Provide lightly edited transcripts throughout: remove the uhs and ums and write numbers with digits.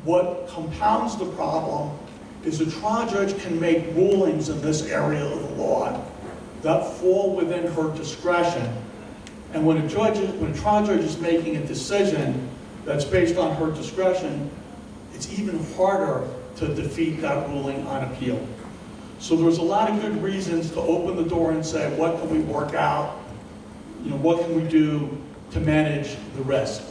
what compounds the problem is a trial judge can make rulings in this area of the law that fall within her discretion. And when a trial judge is making a decision that's based on her discretion, it's even harder to defeat that ruling on appeal. So there's a lot of good reasons to open the door and say, what can we work out? What can we do to manage the risk?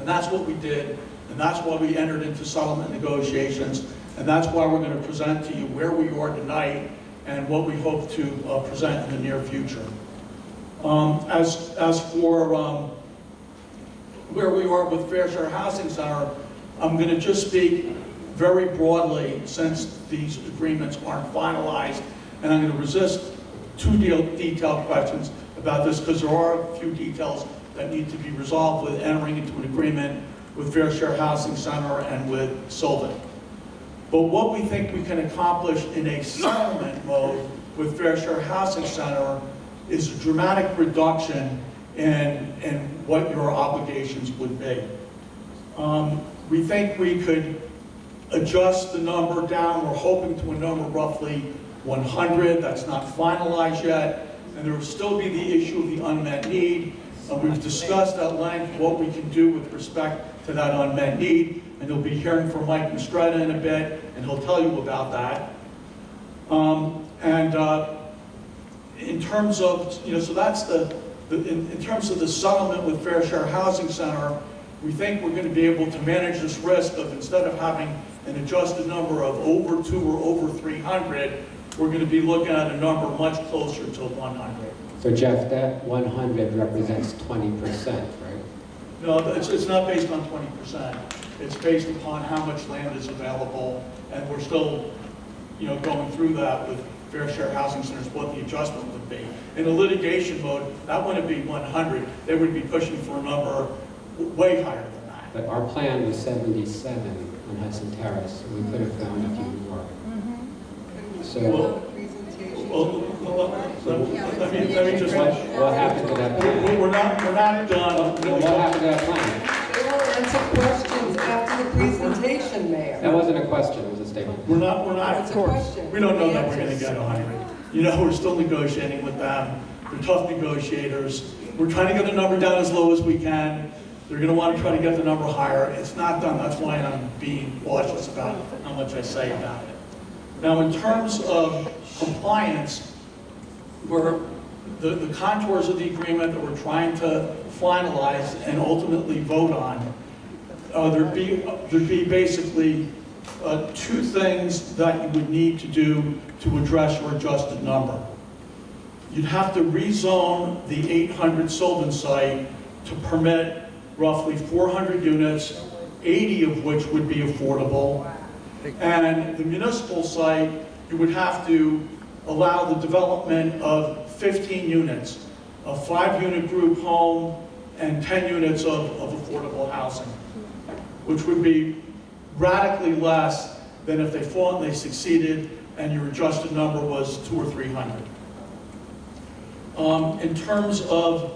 And that's what we did, and that's why we entered into settlement negotiations, and that's why we're going to present to you where we are tonight and what we hope to present in the near future. As for where we are with Fair Share Housing Center, I'm going to just speak very broadly since these agreements aren't finalized, and I'm going to resist too detailed questions about this because there are a few details that need to be resolved with entering into an agreement with Fair Share Housing Center and with Sylvan. But what we think we can accomplish in a settlement mode with Fair Share Housing Center is a dramatic reduction in what your obligations would be. We think we could adjust the number down. We're hoping to a number roughly 100. That's not finalized yet. And there will still be the issue of the unmet need. We've discussed at length what we can do with respect to that unmet need. And you'll be hearing from Mike Mistretta in a bit, and he'll tell you about that. In terms of, so that's in terms of the settlement with Fair Share Housing Center, we think we're going to be able to manage this risk of, instead of having an adjusted number of over 2 or over 300, we're going to be looking at a number much closer to 100. So Jeff, that 100 represents 20%, right? No, it's not based on 20%. It's based upon how much land is available, and we're still, going through that with Fair Share Housing Centers, what the adjustment would be. In a litigation mode, that wouldn't be 100. They would be pushing for a number way higher than that. But our plan was 77 on Hudson Terrace, so we could have found a few more. So, let me just. What happened to that plan? We're not done. What happened to that plan? They will answer questions after the presentation, Mayor. That wasn't a question, it was a statement. We're not, It's a question. we don't know that we're going to get 100. We're still negotiating with them. They're tough negotiators. We're trying to get the number down as low as we can. They're going to want to try to get the number higher. It's not done. That's why I'm being cautious about how much I say about it. Now, in terms of compliance, the contours of the agreement that we're trying to finalize and ultimately vote on, there'd be basically 2 things that you would need to do to address your adjusted number. You'd have to rezone the 800 Sylvan site to permit roughly 400 units, 80 of which would be affordable. And the municipal site, you would have to allow the development of 15 units, a 5-unit group home and 10 units of affordable housing, which would be radically less than if they fought and they succeeded and your adjusted number was 200 or 300. In terms of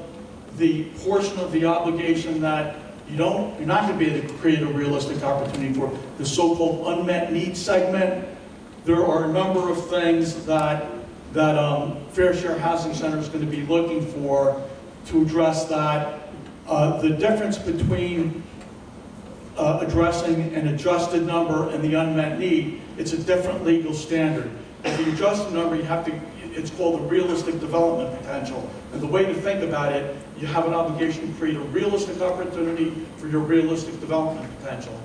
the portion of the obligation that you're not going to be able to create a realistic opportunity for, the so-called unmet needs segment, there are a number of things that Fair Share Housing Center is going to be looking for to address that. The difference between addressing an adjusted number and the unmet need, it's a different legal standard. The adjusted number, it's called the realistic development potential. And the way to think about it, you have an obligation to create a realistic opportunity for your realistic development potential.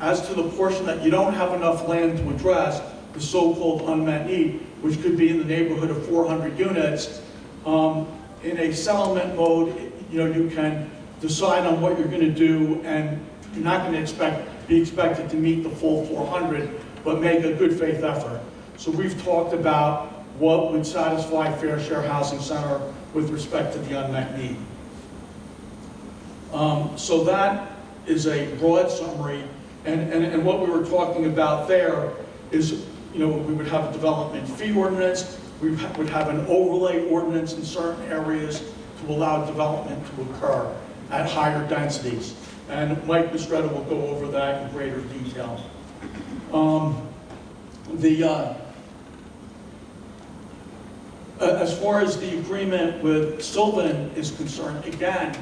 As to the portion that you don't have enough land to address, the so-called unmet need, which could be in the neighborhood of 400 units, in a settlement mode, you can decide on what you're going to do, and you're not going to be expected to meet the full 400, but make a good faith effort. So we've talked about what would satisfy Fair Share Housing Center with respect to the unmet need. So that is a broad summary, and what we were talking about there is, we would have a development fee ordinance, we would have an overlay ordinance in certain areas to allow development to occur at higher densities. And Mike Mistretta will go over that in greater detail. As far as the agreement with Sylvan is concerned, again,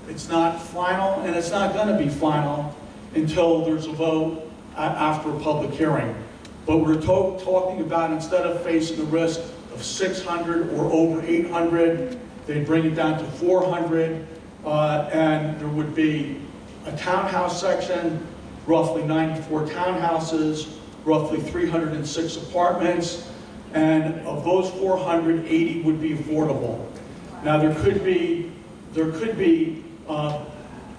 it's not final, and it's not going to be final until there's a vote after a public hearing. But we're talking about, instead of facing the risk of 600 or over 800, they bring it down to 400, and there would be a townhouse section, roughly 94 townhouses, roughly 306 apartments, and of those 480 would be affordable. Now there could be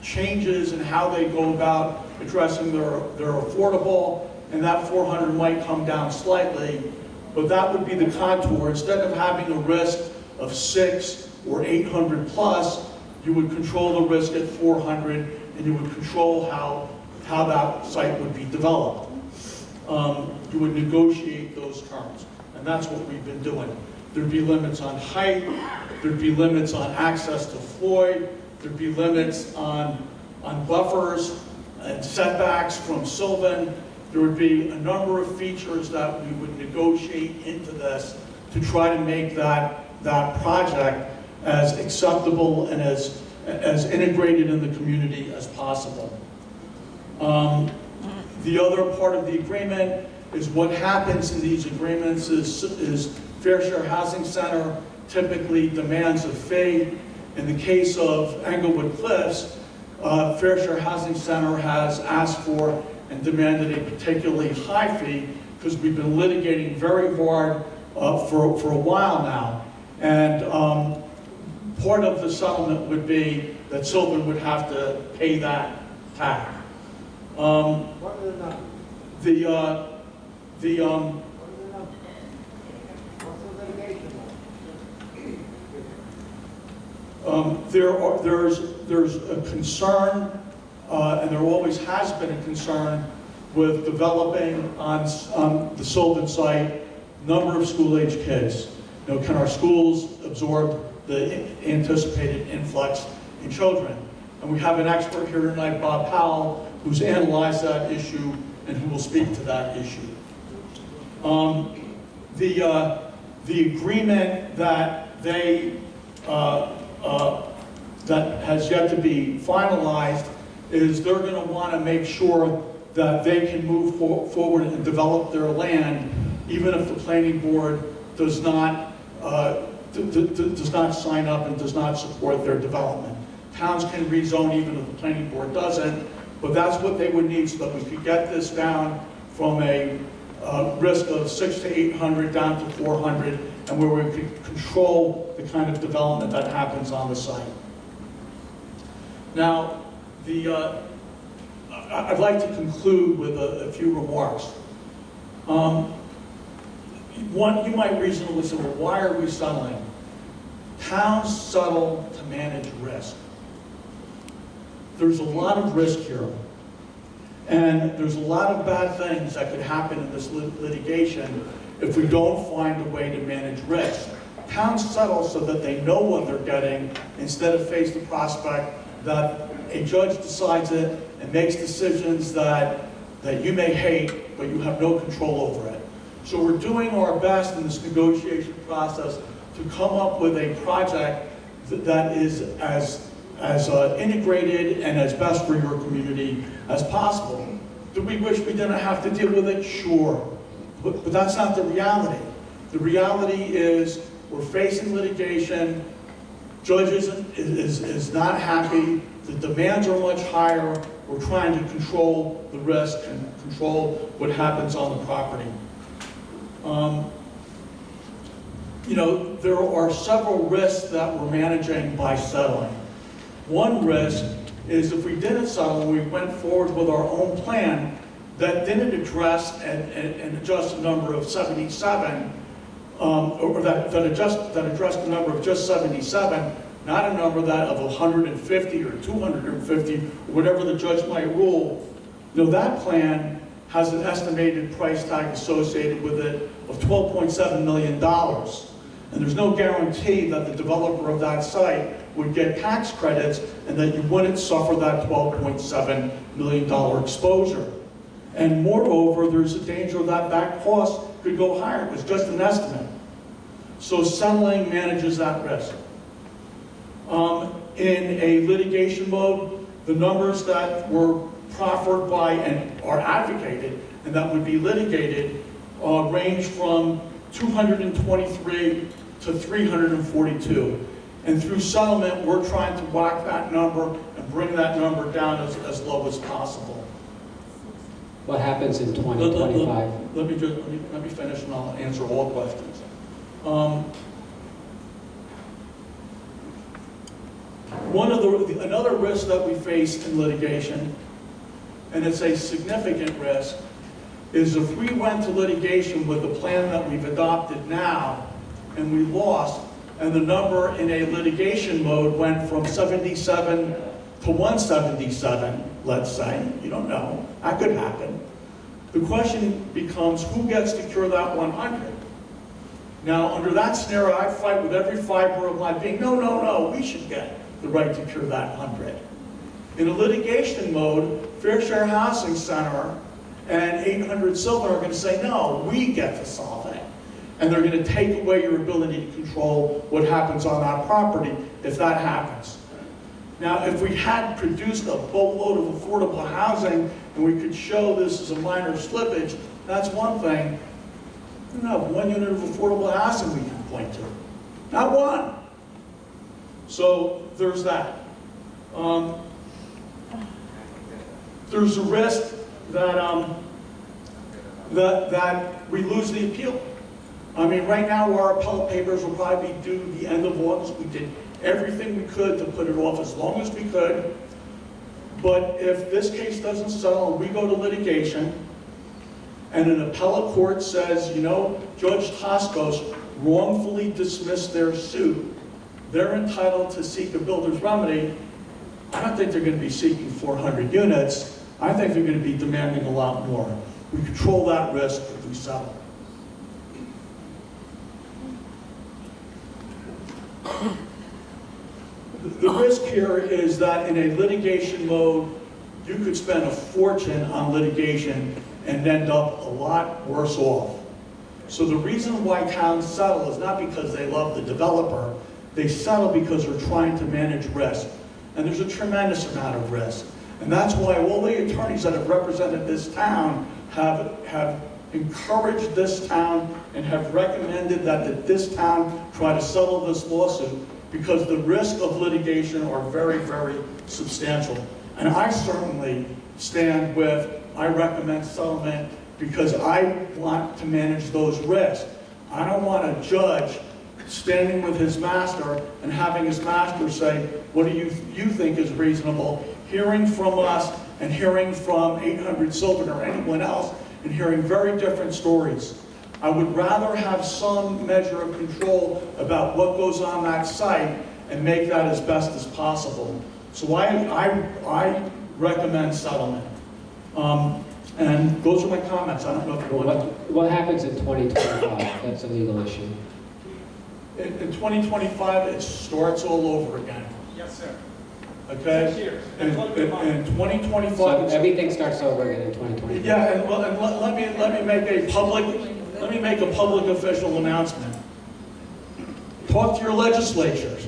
changes in how they go about addressing their affordable, and that 400 might come down slightly, but that would be the contour. Instead of having a risk of 6 or 800 plus, you would control the risk at 400, and you would control how that site would be developed. You would negotiate those terms, and that's what we've been doing. There'd be limits on height, there'd be limits on access to Floyd, there'd be limits on buffers and setbacks from Sylvan. There would be a number of features that we would negotiate into this to try to make that project as acceptable and as integrated in the community as possible. The other part of the agreement is what happens in these agreements is Fair Share Housing Center typically demands a fee. In the case of Englewood Cliffs, Fair Share Housing Center has asked for and demanded a particularly high fee because we've been litigating very hard for a while now. And part of the settlement would be that Sylvan would have to pay that tax. What are the numbers? What are the numbers? What's the litigation like? There's a concern, and there always has been a concern with developing on the Sylvan site number of school-age kids. You know, can our schools absorb the anticipated influx in children? And we have an expert here tonight, Bob Powell, who's analyzed that issue and who will speak to that issue. The agreement that that has yet to be finalized is they're going to want to make sure that they can move forward and develop their land, even if the planning board does not sign up and does not support their development. Towns can rezone even if the planning board doesn't, but that's what they would need so that we could get this down from a risk of 600 to 800 down to 400, and where we could control the kind of development that happens on the site. Now, I'd like to conclude with a few remarks. One, you might reasonably say, well, why are we settling? Towns settle to manage risk. There's a lot of risk here. And there's a lot of bad things that could happen in this litigation if we don't find a way to manage risk. Towns settle so that they know what they're getting instead of face the prospect that a judge decides it and makes decisions that you may hate, but you have no control over it. So we're doing our best in this negotiation process to come up with a project that is as integrated and as best for your community as possible. Do we wish we didn't have to deal with it? Sure. But that's not the reality. The reality is we're facing litigation. Judges is not happy. The demands are much higher. We're trying to control the risk and control what happens on the property. You know, there are several risks that we're managing by settling. One risk is if we didn't settle, we went forward with our own plan that didn't address and adjust the number of 77, or that addressed the number of just 77, not a number that of 150 or 250, or whatever the judge might rule. You know, that plan has an estimated price tag associated with it of $12.7 million. And there's no guarantee that the developer of that site would get tax credits and that you wouldn't suffer that $12.7 million exposure. And moreover, there's a danger that that cost could go higher. It was just an estimate. So settling manages that risk. In a litigation mode, the numbers that were proffered by and are advocated and that would be litigated range from 223 to 342. And through settlement, we're trying to whack that number and bring that number down as low as possible. What happens in 2025? Let me finish and I'll answer all questions. Another risk that we face in litigation, and it's a significant risk, is if we went to litigation with the plan that we've adopted now and we lost, and the number in a litigation mode went from 77 to 177, let's say, you don't know, that could happen. The question becomes, who gets to cure that 100? Now, under that scenario, I fight with every fiber of my being, no, we should get the right to cure that 100. In a litigation mode, Fair Share Housing Center and 800 Sylvan are going to say, no, we get to solve it. And they're going to take away your ability to control what happens on that property if that happens. Now, if we had produced a boatload of affordable housing and we could show this as a minor slippage, that's one thing. No, one unit of affordable housing we can point to. Not one. So there's that. There's a risk that, that we lose the appeal. I mean, right now our appellate papers will probably be due the end of August. We did everything we could to put it off as long as we could. But if this case doesn't settle and we go to litigation, and an appellate court says, you know, Judge Toscos wrongfully dismissed their suit, they're entitled to seek a builder's remedy. I don't think they're going to be seeking 400 units. I think they're going to be demanding a lot more. We control that risk if we settle. The risk here is that in a litigation mode, you could spend a fortune on litigation and end up a lot worse off. So the reason why towns settle is not because they love the developer. They settle because they're trying to manage risk. And there's a tremendous amount of risk. And that's why all the attorneys that have represented this town have encouraged this town and have recommended that this town try to settle this lawsuit, because the risk of litigation are very, very substantial. And I certainly stand with, I recommend settlement because I want to manage those risks. I don't want a judge standing with his master and having his master say, what do you think is reasonable? Hearing from us and hearing from 800 Sylvan or anyone else and hearing very different stories. I would rather have some measure of control about what goes on that site and make that as best as possible. So I recommend settlement. And those are my comments. I don't know if you want to... What happens in 2025? That's a legal issue. In 2025, it starts all over again. Yes, sir. Okay? 6 years. In 2025... So everything starts over again in 2025? Yeah, and let me make a public official announcement. Talk to your legislatures.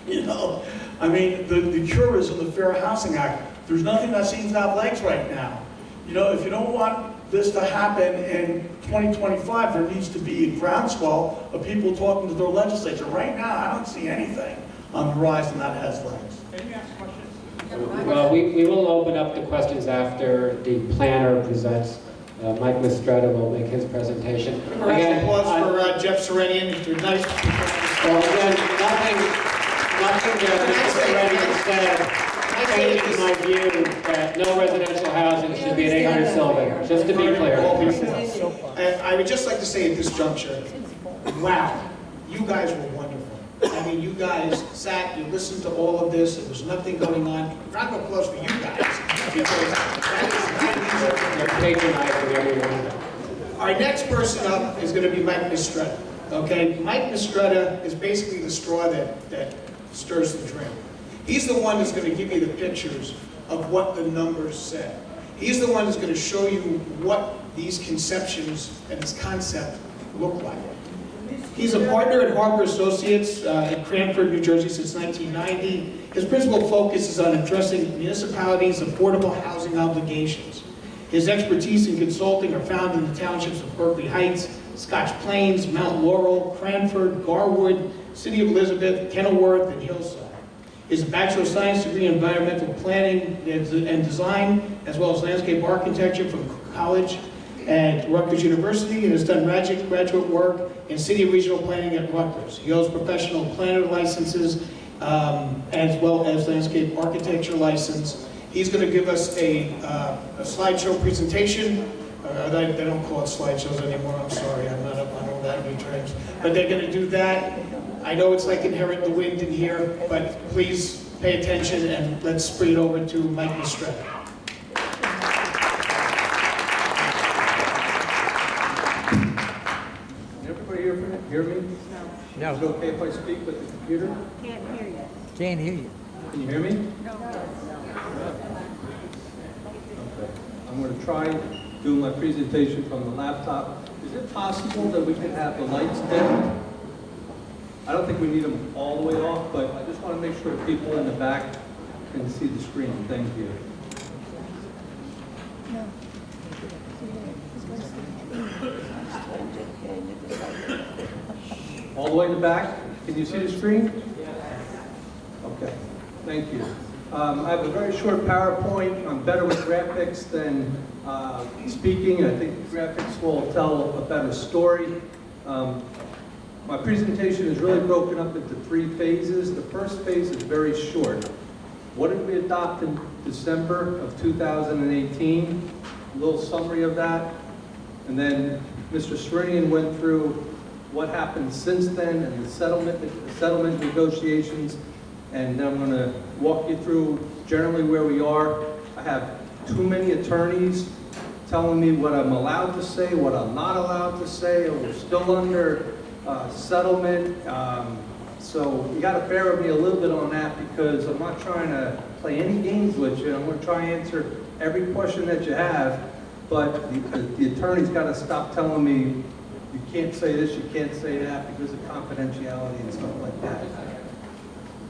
You know, I mean, the cure is in the Fair Housing Act. There's nothing that seems to have legs right now. You know, if you don't want this to happen in 2025, there needs to be a groundswell of people talking to their legislature. Right now, I don't see anything on the horizon that has legs. Can you ask questions? Well, we will open up the questions after the planner presents. Mike Mistretta will make his presentation. Round of applause for Jeff Serenian. Nice. Well, again, nothing that Mr. Serenian said changes my view that no residential housing should be at 800 Sylvan, just to be clear. And I would just like to say at this juncture, wow, you guys were wonderful. I mean, you guys sat, you listened to all of this, there was nothing going on. Round of applause for you guys, because that is They're patronizing everyone. Our next person up is going to be Mike Mistretta. Okay, Mike Mistretta is basically the straw that stirs the drink. He's the one that's going to give you the pictures of what the numbers say. He's the one that's going to show you what these conceptions and this concept look like. He's a partner at Harper Associates in Cranford, New Jersey since 1990. His principal focus is on addressing municipalities' affordable housing obligations. His expertise in consulting are found in the townships of Berkeley Heights, Scotch Plains, Mount Laurel, Cranford, Garwood, City of Elizabeth, Kenilworth, and Hillside. He has a Bachelor of Science degree in Environmental Planning and Design, as well as Landscape Architecture from Cook College at Rutgers University, and has done graduate work in City and Regional Planning at Rutgers. He holds professional planner licenses, as well as Landscape Architecture license. He's going to give us a slideshow presentation. They don't call it slideshows anymore, I'm sorry, I'm not up on all that new trends. But they're going to do that. I know it's like inherent the wind in here, but please pay attention and let's bring it over to Mike Mistretta. Everybody hear me? No. Is it okay if I speak with the computer? Can't hear you. Can't hear you. Can you hear me? No. Okay. I'm going to try doing my presentation from the laptop. Is it possible that we can have the lights dim? I don't think we need them all the way off, but I just want to make sure people in the back can see the screen. Thank you. All the way in the back? Can you see the screen? Okay, thank you. I have a very short PowerPoint. I'm better with graphics than speaking. I think graphics will tell a better story. My presentation is really broken up into 3 phases. The first phase is very short. What did we adopt in December of 2018? A little summary of that. And then Mr. Serenian went through what happened since then and the settlement negotiations. And then I'm going to walk you through generally where we are. I have too many attorneys telling me what I'm allowed to say, what I'm not allowed to say, or we're still under settlement. So you got to bear with me a little bit on that because I'm not trying to play any games with you. I'm going to try and answer every question that you have, but the attorney's got to stop telling me you can't say this, you can't say that because of confidentiality and stuff like that.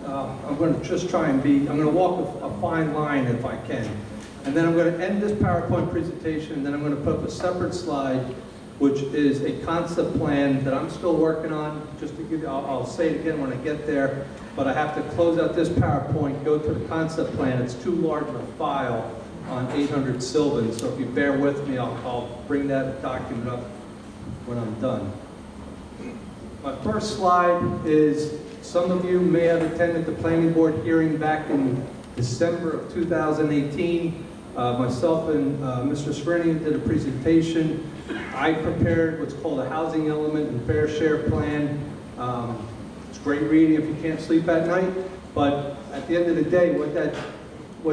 I'm going to just try and I'm going to walk a fine line if I can. And then I'm going to end this PowerPoint presentation, and then I'm going to put up a separate slide, which is a concept plan that I'm still working on. Just to give you, I'll say it again when I get there, but I have to close out this PowerPoint, go to the concept plan. It's too large of a file on 800 Sylvan, so if you bear with me, I'll bring that document up when I'm done. My first slide is, some of you may have attended the planning board hearing back in December of 2018. Myself and Mr. Serenian did a presentation. I prepared what's called a housing element and fair share plan. It's great reading if you can't sleep at night, but at the end of the day, what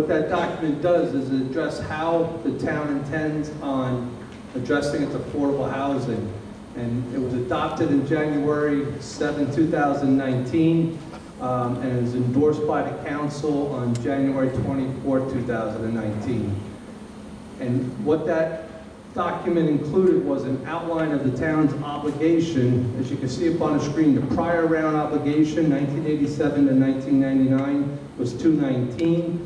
that document does is address how the town intends on addressing its affordable housing. And it was adopted in January 7, 2019, and it was endorsed by the council on January 24, 2019. And what that document included was an outline of the town's obligation. As you can see up on the screen, the prior round obligation, 1987 to 1999, was $219.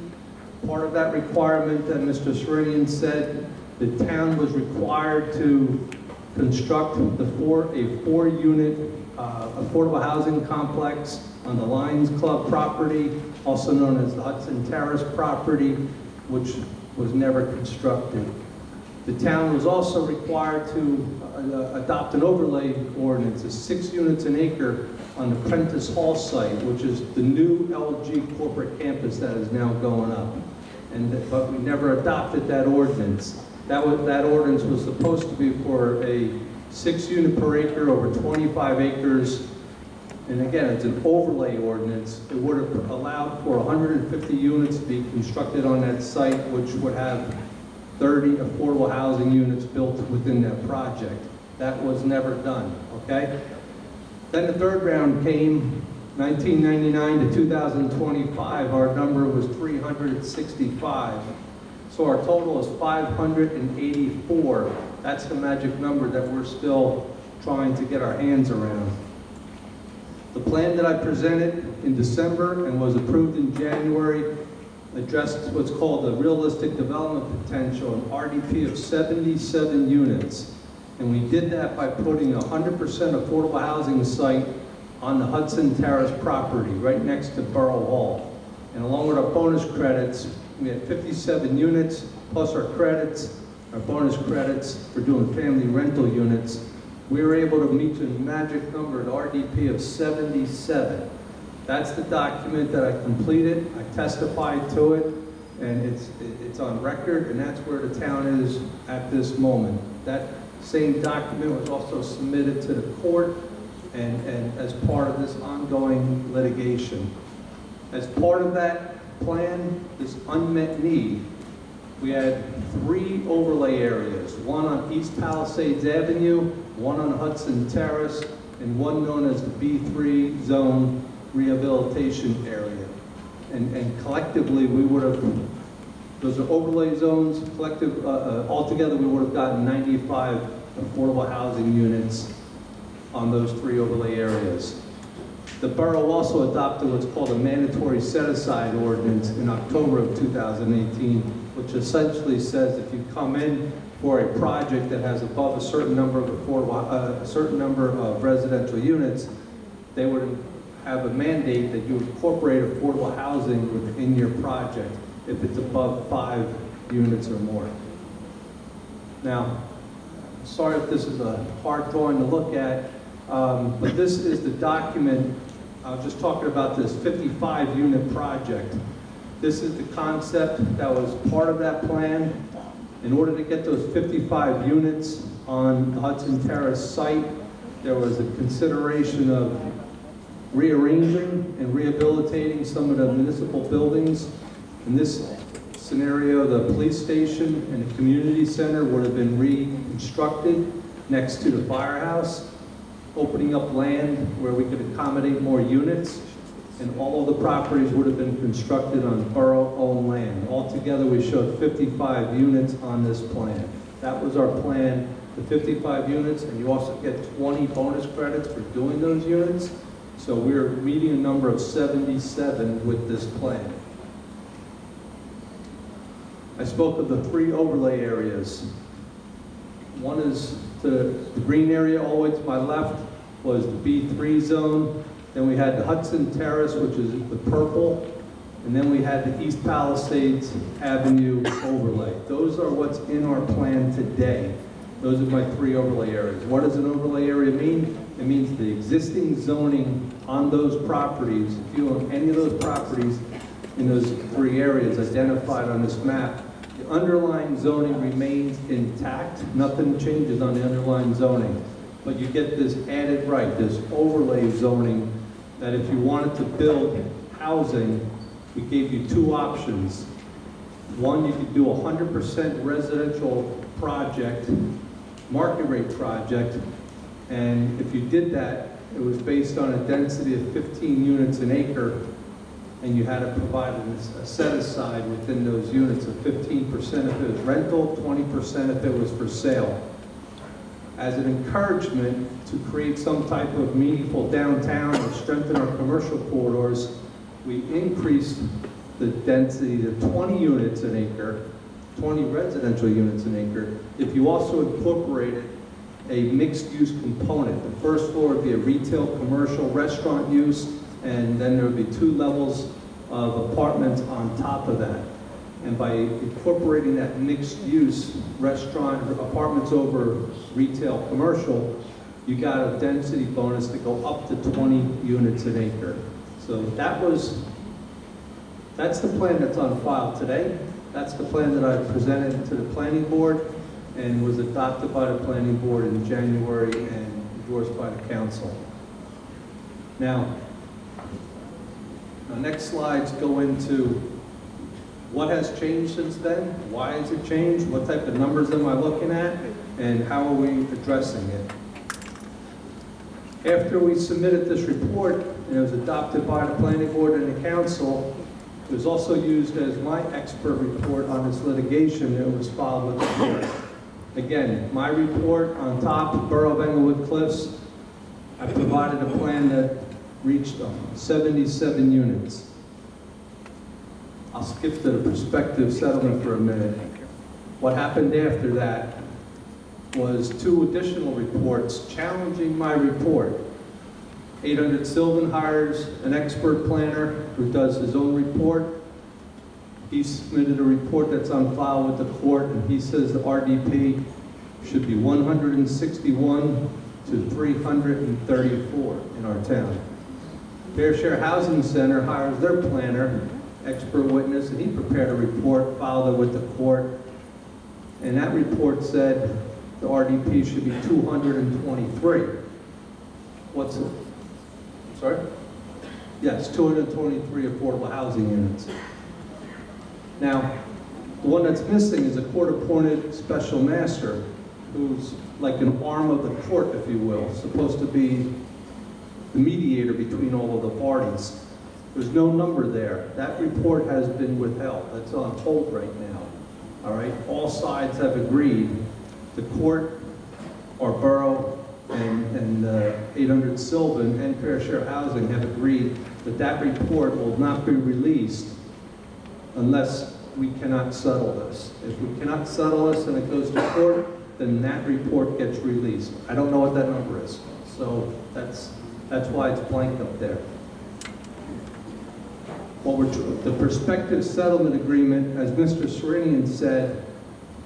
Part of that requirement that Mr. Serenian said the town was required to construct a 4-unit affordable housing complex on the Lions Club property, also known as the Hudson Terrace property, which was never constructed. The town was also required to adopt an overlay ordinance of 6 units an acre on the Prentice Hall site, which is the new LG corporate campus that is now going up. But we never adopted that ordinance. That ordinance was supposed to be for a 6 unit per acre over 25 acres. And again, it's an overlay ordinance. It would have allowed for 150 units to be constructed on that site, which would have 30 affordable housing units built within that project. That was never done, okay? Then the third round came 1999 to 2025, our number was 365. So our total is 584. That's the magic number that we're still trying to get our hands around. The plan that I presented in December and was approved in January addressed what's called the realistic development potential, an RDP of 77 units. And we did that by putting a 100% affordable housing site on the Hudson Terrace property, right next to Borough Hall. And along with our bonus credits, we had 57 units, plus our credits, our bonus credits for doing family rental units. We were able to meet the magic number, the RDP of 77. That's the document that I completed. I testified to it, and it's on record, and that's where the town is at this moment. That same document was also submitted to the court and as part of this ongoing litigation. As part of that plan, this unmet need, we had 3 overlay areas, one on East Palisades Avenue, one on Hudson Terrace, and one known as the B3 zone rehabilitation area. And collectively, we would have, those are overlay zones, altogether we would have gotten 95 affordable housing units on those 3 overlay areas. The borough also adopted what's called a mandatory set-aside ordinance in October of 2018, which essentially says if you come in for a project that has above a certain number of a certain number of residential units, they would have a mandate that you incorporate affordable housing within your project if it's above 5 units or more. Now, sorry if this is a hard drawing to look at, but this is the document. I was just talking about this 55-unit project. This is the concept that was part of that plan. In order to get those 55 units on the Hudson Terrace site, there was a consideration of rearranging and rehabilitating some of the municipal buildings. In this scenario, the police station and the community center would have been reconstructed next to the firehouse, opening up land where we could accommodate more units, and all of the properties would have been constructed on borough-owned land. Altogether, we showed 55 units on this plan. That was our plan, the 55 units, and you also get 20 bonus credits for doing those units. So we're meeting a number of 77 with this plan. I spoke of the 3 overlay areas. One is the green area all the way to my left was the B3 zone. Then we had the Hudson Terrace, which is the purple. And then we had the East Palisades Avenue overlay. Those are what's in our plan today. Those are my 3 overlay areas. What does an overlay area mean? It means the existing zoning on those properties, if you own any of those properties in those 3 areas identified on this map, the underlying zoning remains intact. Nothing changes on the underlying zoning. But you get this added right, this overlay zoning, that if you wanted to build housing, we gave you 2 options. One, you could do a 100% residential project, market rate project, and if you did that, it was based on a density of 15 units an acre, and you had to provide a set-aside within those units of 15% if it was rental, 20% if it was for sale. As an encouragement to create some type of meaningful downtown or strengthen our commercial corridors, we increased the density to 20 units an acre, 20 residential units an acre, if you also incorporated a mixed-use component. The first floor would be a retail, commercial, restaurant use, and then there would be 2 levels of apartments on top of that. And by incorporating that mixed-use restaurant, apartments over retail, commercial, you got a density bonus to go up to 20 units an acre. So that's the plan that's on file today. That's the plan that I presented to the planning board and was adopted by the planning board in January and endorsed by the council. Now, the next slides go into what has changed since then, why has it changed, what type of numbers am I looking at, and how are we addressing it. After we submitted this report, and it was adopted by the planning board and the council, it was also used as my expert report on this litigation that was filed with the court. Again, my report on top, Borough of Englewood Cliffs, I provided a plan that reached 77 units. I'll skip to the prospective settlement for a minute. What happened after that was 2 additional reports challenging my report. 800 Sylvan hires an expert planner who does his own report. He submitted a report that's on file with the court, and he says the RDP should be 161 to 334 in our town. Fair Share Housing Center hires their planner, expert witness, and he prepared a report, filed it with the court, and that report said the RDP should be 223. What's it? Sorry? Yes, 223 affordable housing units. Now, the one that's missing is a court-appointed special master who's like an arm of the court, if you will, supposed to be the mediator between all of the parties. There's no number there. That report has been withheld. That's on hold right now. All right? All sides have agreed. The court, our borough, and 800 Sylvan and Fair Share Housing have agreed that that report will not be released unless we cannot settle this. If we cannot settle this and it goes to court, then that report gets released. I don't know what that number is, so that's why it's blank up there. The prospective settlement agreement, as Mr. Serenian said,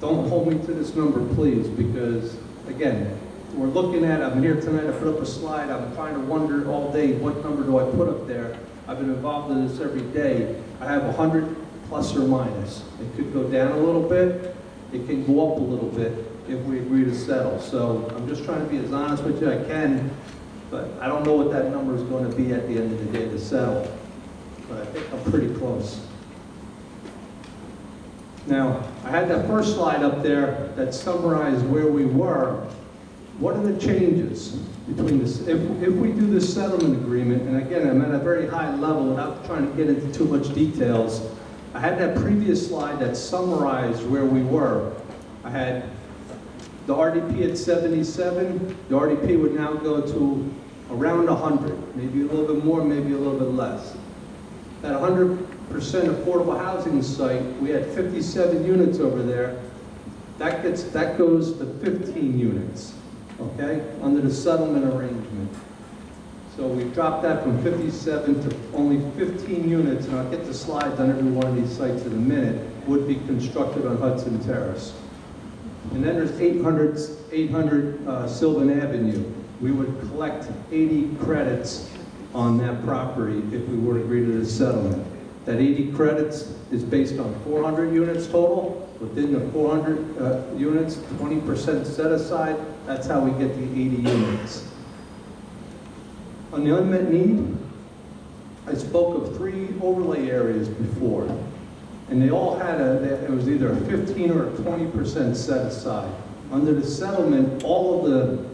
don't hold me to this number, please, because, again, we're looking at, I'm here tonight, I put up a slide, I'm trying to wonder all day, what number do I put up there? I've been involved in this every day. I have 100 plus or minus. It could go down a little bit, it can go up a little bit if we agree to settle. So I'm just trying to be as honest with you as I can, but I don't know what that number is going to be at the end of the day to settle. But I think I'm pretty close. Now, I had that first slide up there that summarized where we were. What are the changes between this? If we do this settlement agreement, and again, I'm at a very high level without trying to get into too much details, I had that previous slide that summarized where we were. I had the RDP at 77. The RDP would now go to around 100, maybe a little bit more, maybe a little bit less. That 100% affordable housing site, we had 57 units over there. That goes to 15 units, okay, under the settlement arrangement. So we dropped that from 57 to only 15 units, and I'll get the slides on every one of these sites in a minute, would be constructed on Hudson Terrace. And then there's 800 Sylvan Avenue. We would collect 80 credits on that property if we were to agree to this settlement. That 80 credits is based on 400 units total. Within the 400 units, 20% set aside. That's how we get the 80 units. On the unmet need, I spoke of 3 overlay areas before. And they all had it was either a 15 or a 20% set aside. Under the settlement, all of the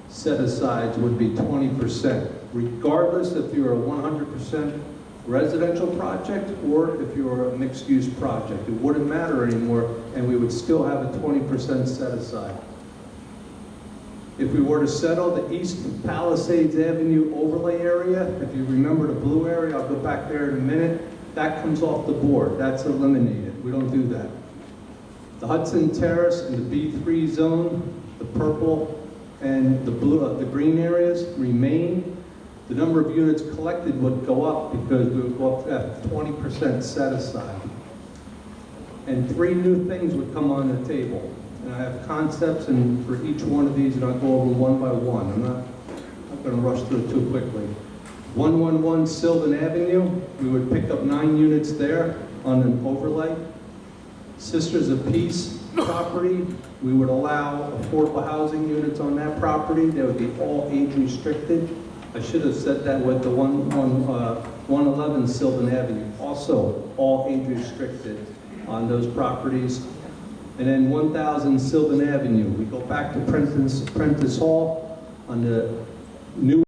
set asides would be 20%, regardless if you're a 100% residential project or if you're a mixed-use project. It wouldn't matter anymore, and we would still have a 20% set aside. If we were to settle the East Palisades Avenue overlay area, if you remember the blue area, I'll go back there in a minute, that comes off the board. That's eliminated. We don't do that. The Hudson Terrace and the B3 zone, the purple and the blue, the green areas remain. The number of units collected would go up because we would go up to that 20% set aside. And 3 new things would come on the table. And I have concepts and for each one of these, and I'll go over one by one. I'm not going to rush through it too quickly. 111 Sylvan Avenue, we would pick up 9 units there on an overlay. Sisters of Peace property, we would allow affordable housing units on that property. They would be all age restricted. I should have said that with the 111 Sylvan Avenue. Also, all age restricted on those properties. And then 1000 Sylvan Avenue, we go back to Prentice Hall on the new